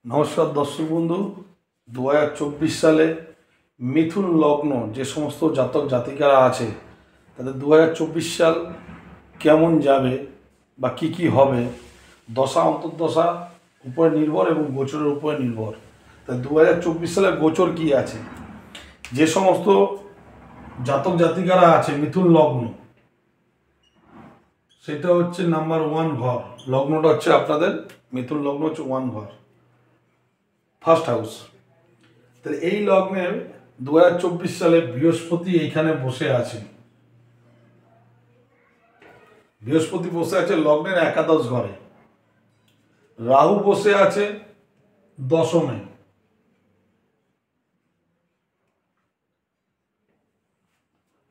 নমস্কার দর্শক বন্ধু। 2024 সালে মিথুন লগ্ন যে সমস্ত জাতক জাতিকারা আছে তাদের 2024 সাল কেমন যাবে বা কি কি হবে, দশা অন্তর্দশা উপরে নির্ভর এবং গোচরের উপরে নির্ভর। তাই 2024 সালে গোচর কি আছে, যে সমস্ত জাতক জাতিকারা আছে মিথুন লগ্ন, সেটা হচ্ছে নাম্বার 1 ঘর। লগ্নটা হচ্ছে আপনাদের মিথুন লগ্ন হচ্ছে 1 ঘর, ফার্স্ট হাউস। তাহলে এই লগ্নে 2024 সালে বৃহস্পতি এইখানে বসে আছে। বৃহস্পতি বসে আছে লগ্নের একাদশ ঘরে, রাহু বসে আছে দশমে,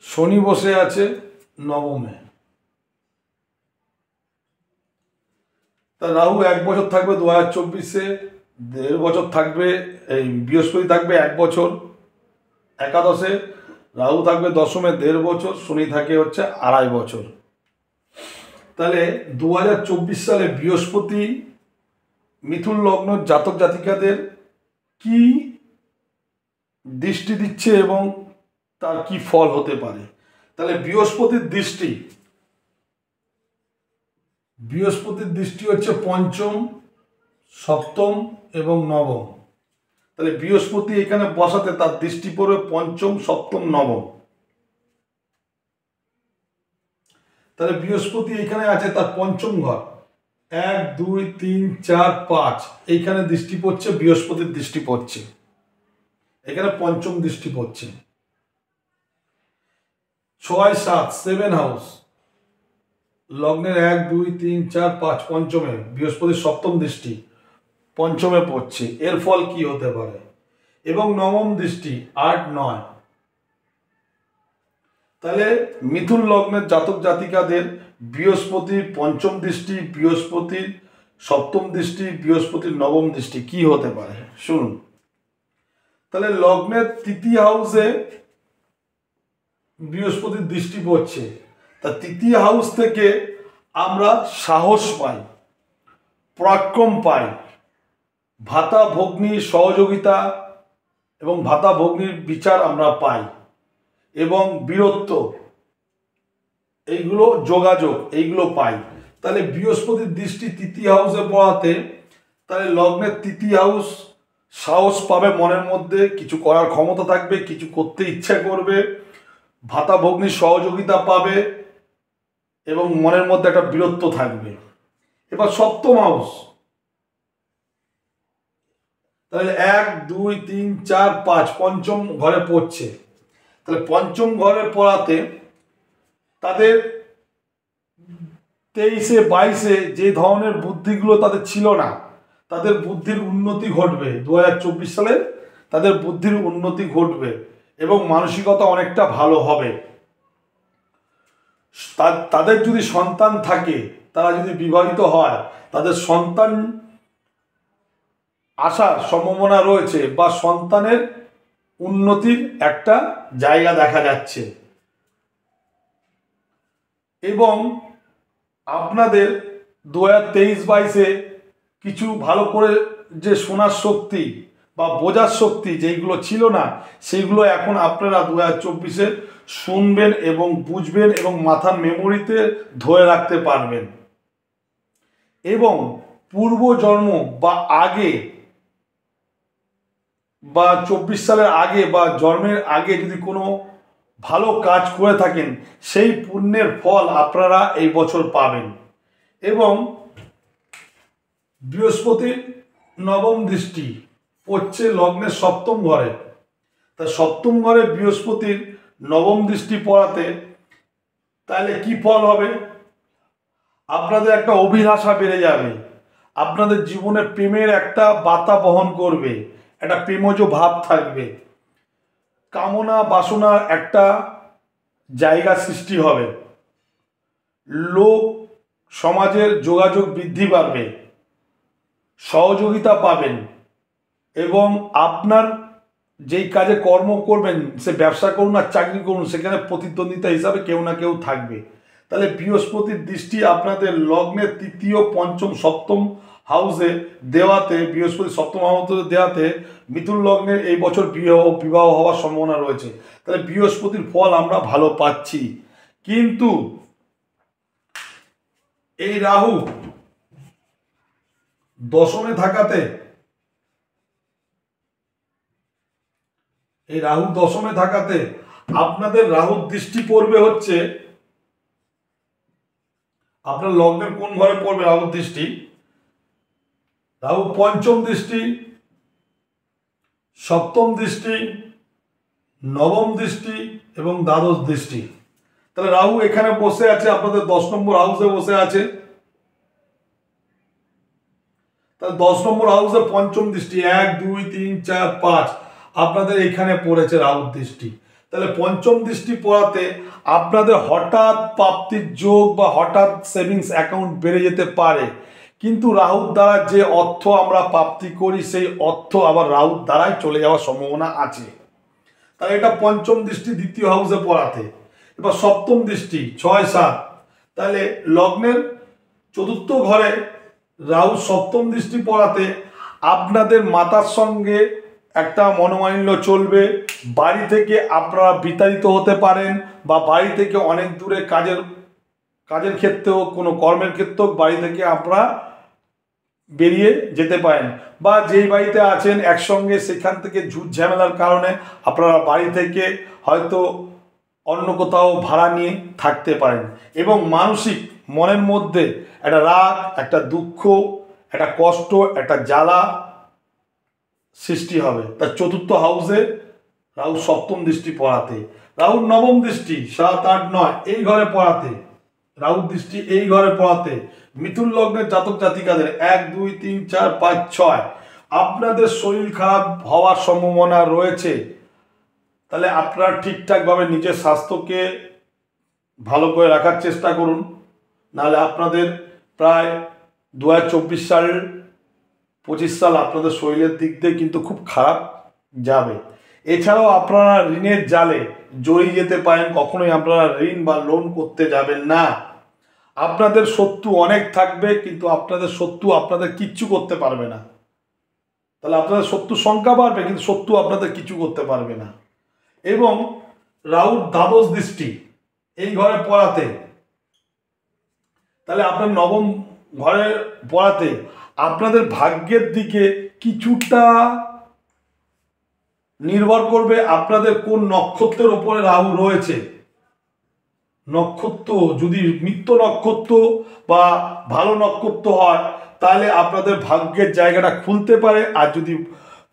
শনি বসে আছে নবমে। তা রাহু 1 বছর থাকবে 2024-এ, 1.5 বছর থাকবে। এই বৃহস্পতি থাকবে 1 বছর একাদশে, রাহু থাকবে দশমে 1.5 বছর, শনি থাকে হচ্ছে 2.5 বছর। তাহলে 2024 সালে বৃহস্পতি মিথুন লগ্ন জাতক জাতিকাদের কি দৃষ্টি দিচ্ছে এবং তার কি ফল হতে পারে। তাহলে বৃহস্পতির দৃষ্টি হচ্ছে পঞ্চম, সপ্তম এবং নবম। তাহলে বৃহস্পতি এখানে বসাতে তার দৃষ্টি পড়বে পঞ্চম, সপ্তম, নবম। তাহলে বৃহস্পতি এখানে আছে তার পঞ্চম ঘর, 1, 2, 3, 4, 5 এইখানে দৃষ্টি পড়ছে, বৃহস্পতির দৃষ্টি পড়ছে এখানে, পঞ্চম দৃষ্টি পড়ছে। 6, 7 7 হাউস, লগ্নের 1, 2, 3, 4, 5 পঞ্চমে বৃহস্পতির সপ্তম দৃষ্টি পঞ্চমে পড়ছে। এর ফল কি হতে পারে? এবং নবম দৃষ্টি 8, 9। তাহলে মিথুন লগ্নের জাতক জাতিকাদের বৃহস্পতির পঞ্চম দৃষ্টি, বৃহস্পতির সপ্তম দৃষ্টি, বৃহস্পতির নবম দৃষ্টি কি হতে পারে শুনুন। তাহলে লগ্নের তৃতীয় হাউসে বৃহস্পতির দৃষ্টি পড়ছে, তা তৃতীয় হাউস থেকে আমরা সাহস পাই, পরাক্রম পাই, ভাতা ভগ্নীর সহযোগিতা এবং ভাতা ভগ্নীর বিচার আমরা পাই, এবং বীরত্ব, এইগুলো যোগাযোগ এইগুলো পাই। তাহলে বৃহস্পতির দৃষ্টি তৃতীয় হাউসে পড়াতে তাহলে লগ্নের তৃতীয় হাউস সাহস পাবে, মনের মধ্যে কিছু করার ক্ষমতা থাকবে, কিছু করতে ইচ্ছা করবে, ভাতা ভগ্নীর সহযোগিতা পাবে এবং মনের মধ্যে একটা বীরত্ব থাকবে। এবার সপ্তম হাউস, তাহলে 1, 2, 3, 4, 5 পঞ্চম ঘরে পড়ছে। তাহলে পঞ্চম ঘরে পড়াতে তাদের 23-এ 22-এ যে ধরনের বুদ্ধিগুলো তাদের ছিল না, তাদের বুদ্ধির উন্নতি ঘটবে। 2024 সালে তাদের বুদ্ধির উন্নতি ঘটবে এবং মানসিকতা অনেকটা ভালো হবে। তাদের যদি সন্তান থাকে, তারা যদি বিবাহিত হয়, তাদের সন্তান আসার সম্ভাবনা রয়েছে বা সন্তানের উন্নতির একটা জায়গা দেখা যাচ্ছে। এবং আপনাদের 2023-22-এ কিছু ভালো করে যে শোনার শক্তি বা বোঝার শক্তি যেইগুলো ছিল না, সেইগুলো এখন আপনারা 2024-এ শুনবেন এবং বুঝবেন এবং মাথার মেমোরিতে ধরে রাখতে পারবেন। এবং পূর্বজন্ম বা আগে বা 24 সালের আগে বা জন্মের আগে যদি কোনো ভালো কাজ করে থাকেন, সেই পুণ্যের ফল আপনারা এই বছর পাবেন। এবং বৃহস্পতির নবম দৃষ্টি পড়ছে লগ্নের সপ্তম ঘরে। তা সপ্তম ঘরে বৃহস্পতির নবম দৃষ্টি পড়াতে তাহলে কি ফল হবে? আপনাদের একটা অভিলাষা বেড়ে যাবে, আপনাদের জীবনে প্রেমের একটা বার্তা বহন করবে, একটা প্রেমজ ভাব থাকবে, কামনা বাসনার একটা জায়গা সৃষ্টি হবে, লোক সমাজের যোগাযোগ বৃদ্ধি পাবে, সহযোগিতা পাবেন এবং আপনার যেই কাজে কর্ম করবেন, সে ব্যবসা করুন আর চাকরি করুন, সেখানে প্রতিদ্বন্দ্বিতা হিসাবে কেউ না কেউ থাকবে। তাহলে বৃহস্পতির দৃষ্টি আপনাদের লগ্নের তৃতীয়, পঞ্চম, সপ্তম হাউসে দেওয়াতে, বৃহস্পতি সপ্তম হাউসে দেওয়াতে মিথুন লগ্নের এই বছর বিবাহ হওয়ার সম্ভাবনা রয়েছে। তাহলে বৃহস্পতির ফল আমরা ভালো পাচ্ছি। কিন্তু এই রাহু দশমে থাকাতে, আপনাদের রাহুর দৃষ্টি পড়বে হচ্ছে আপনার লগ্নের কোন ঘরে পড়বে রাহুর দৃষ্টি? রাহু পঞ্চম দৃষ্টি, সপ্তম দৃষ্টি, নবম দৃষ্টি এবং দ্বাদশ দৃষ্টি। তাহলে রাহু এখানে বসে আছে, আপনাদের 10 নম্বর হাউসে বসে আছে। তাহলে 10 নম্বর হাউসে পঞ্চম দৃষ্টি, 1 2 3 4 5 আপনাদের এখানে পড়েছে রাহুর দৃষ্টি। তাহলে পঞ্চম দৃষ্টি পড়াতে আপনাদের হঠাৎ প্রাপ্তির যোগ বা হঠাৎ সেভিংস অ্যাকাউন্ট বেড়ে যেতে পারে। কিন্তু রাহুর দ্বারা যে অর্থ আমরা প্রাপ্তি করি সেই অর্থ আবার রাহুর দ্বারাই চলে যাওয়ার সম্ভাবনা আছে। তাহলে এটা পঞ্চম দৃষ্টি দ্বিতীয় হাউসে পড়াতে। এবার সপ্তম দৃষ্টি 6 7, তাহলে লগ্নের চতুর্থ ঘরে রাহু সপ্তম দৃষ্টি পড়াতে আপনাদের মাতার সঙ্গে একটা মনোমালিন্য চলবে। বাড়ি থেকে আপনারা বিতাড়িত হতে পারেন, বা বাড়ি থেকে অনেক দূরে কাজের ক্ষেত্রেও, কোনো কর্মের ক্ষেত্রেও বাড়ি থেকে আপনারা বেরিয়ে যেতে পারেন, বা যেই বাড়িতে আছেন একসঙ্গে সেখান থেকে ঝুট ঝামেলার কারণে আপনারা বাড়ি থেকে হয়তো অন্য কোথাও ভাড়া নিয়ে থাকতে পারেন। এবং মানসিক মনের মধ্যে একটা রাগ, একটা দুঃখ, একটা কষ্ট, একটা জ্বালা সৃষ্টি হবে। তার চতুর্থ হাউসে রাহু সপ্তম দৃষ্টি পড়াতে, রাহুর নবম দৃষ্টি 7 8 9 এই ঘরে পড়াতে, রাহুর দৃষ্টি এই ঘরে পড়াতে মিথুন লগ্নের জাতক জাতিকাদের 1 2 3 4 5 6 আপনাদের শরীর খারাপ হওয়ার সম্ভাবনা রয়েছে। তাহলে আপনারা ঠিকঠাকভাবে নিজের স্বাস্থ্যকে ভালো করে রাখার চেষ্টা করুন, নাহলে আপনাদের প্রায় 2024 সাল 25 সাল আপনাদের শরীরের দিক দিয়ে কিন্তু খুব খারাপ যাবে। এছাড়াও আপনারা ঋণের জালে জড়িয়ে যেতে পারেন। কখনোই আপনারা ঋণ বা লোন করতে যাবেন না। আপনাদের শত্রু অনেক থাকবে, কিন্তু আপনাদের শত্রু আপনাদের কিচ্ছু করতে পারবে না। তাহলে আপনাদের শত্রুর সংখ্যা বাড়বে, কিন্তু শত্রু আপনাদের কিছু করতে পারবে না। এবং রাহুর দ্বাদশ দৃষ্টি এই ঘরে পড়াতে, তাহলে আপনার নবম ঘরে পড়াতে আপনাদের ভাগ্যের দিকে কিছুটা নির্ভর করবে আপনাদের কোন নক্ষত্রের উপরে রাহু রয়েছে। নক্ষত্র যদি মিত্র নক্ষত্র বা ভালো নক্ষত্র হয় তাহলে আপনাদের ভাগ্যের জায়গাটা খুলতে পারে, আর যদি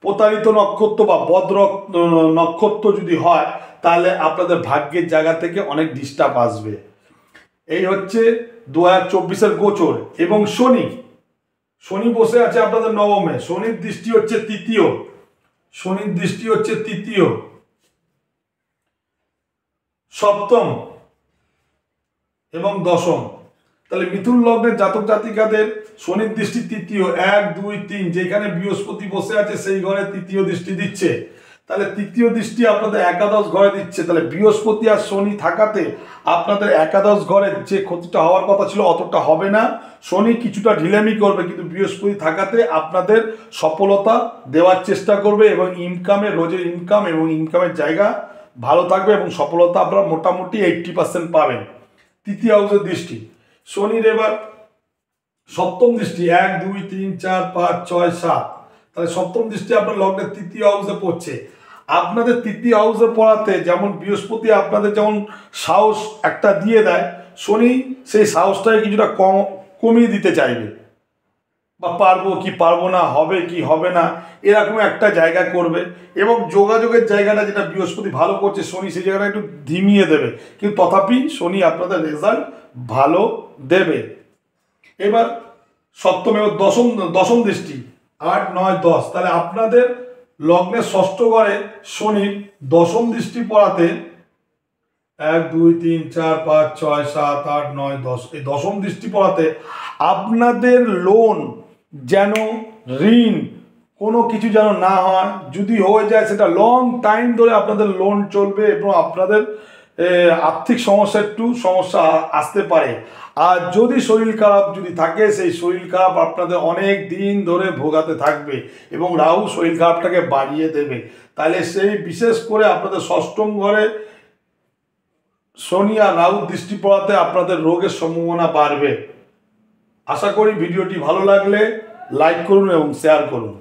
প্রতারিত নক্ষত্র বা বদ্র নক্ষত্র যদি হয় তাহলে আপনাদের ভাগ্যের জায়গা থেকে অনেক ডিস্টার্ব আসবে। এই হচ্ছে 2024-এর গোচর। এবং শনি বসে আছে আপনাদের নবমে। শনির দৃষ্টি হচ্ছে তৃতীয়, সপ্তম এবং দশম। তাহলে মিথুন লগ্নের জাতক জাতিকাদের শনির দৃষ্টি তৃতীয়, 1 2 3 যেখানে বৃহস্পতি বসে আছে সেই ঘরে তৃতীয় দৃষ্টি দিচ্ছে। তাহলে তৃতীয় দৃষ্টি আপনাদের একাদশ ঘরে দিচ্ছে। তাহলে বৃহস্পতি আর শনি থাকাতে আপনাদের একাদশ ঘরে যে ক্ষতিটা হওয়ার কথা ছিল অতটা হবে না। শনি কিছুটা ঢিলেমি করবে, কিন্তু বৃহস্পতি থাকাতে আপনাদের সফলতা দেওয়ার চেষ্টা করবে, এবং রোজের ইনকাম এবং ইনকামের জায়গা ভালো থাকবে, এবং সফলতা আপনারা মোটামুটি 80% পাবেন। তৃতীয় হাউসের দৃষ্টি শনির এবার সপ্তম দৃষ্টি 1 2 3 4 5 6 7, তাহলে সপ্তম দৃষ্টি আপনার লগ্নের তৃতীয় হাউসে পড়ছে। আপনাদের তৃতীয় হাউসে পড়াতে যেমন বৃহস্পতি আপনাদের যেমন সাহস একটা দিয়ে দেয়, শনি সেই সাহসটাকে কিছুটা কমিয়ে দিতে চাইবে, বা পারবো কি পারবো না, হবে কি হবে না, এরকম একটা জায়গা করবে। এবং যোগাযোগের জায়গাটা যেটা বৃহস্পতি ভালো করছে, শনি সেই জায়গাটা একটু ধিমিয়ে দেবে, কিন্তু তথাপি শনি আপনাদের রেজাল্ট ভালো দেবে। এবার সপ্তম এবং দশম দৃষ্টি 8 9 10, তাহলে আপনাদের লগ্নের ষষ্ঠ ঘরে শনির দশম দৃষ্টি পড়াতে 1 2 3 4 5 6 7 8 9 10 এই দশম দৃষ্টি পড়াতে আপনাদের লোন যেন, ঋণ কোনো কিছু যেন না হয়। যদি হয়ে যায় সেটা লং টাইম ধরে আপনাদের লোন চলবে, এবং আপনাদের আর্থিক সমস্যা একটু সমস্যা আসতে পারে। আর যদি শরীর খারাপ যদি থাকে, সেই শরীর খারাপ আপনাদের অনেক দিন ধরে ভোগাতে থাকবে এবং রাহু শরীর খারাপটাকে বাড়িয়ে দেবে। তাহলে সেই বিশেষ করে আপনাদের ষষ্ঠম ঘরে শনি আর রাহু দৃষ্টি পড়াতে আপনাদের রোগের সম্ভাবনা বাড়বে। আশা করি ভিডিওটি ভালো লাগলে লাইক করুন এবং শেয়ার করুন।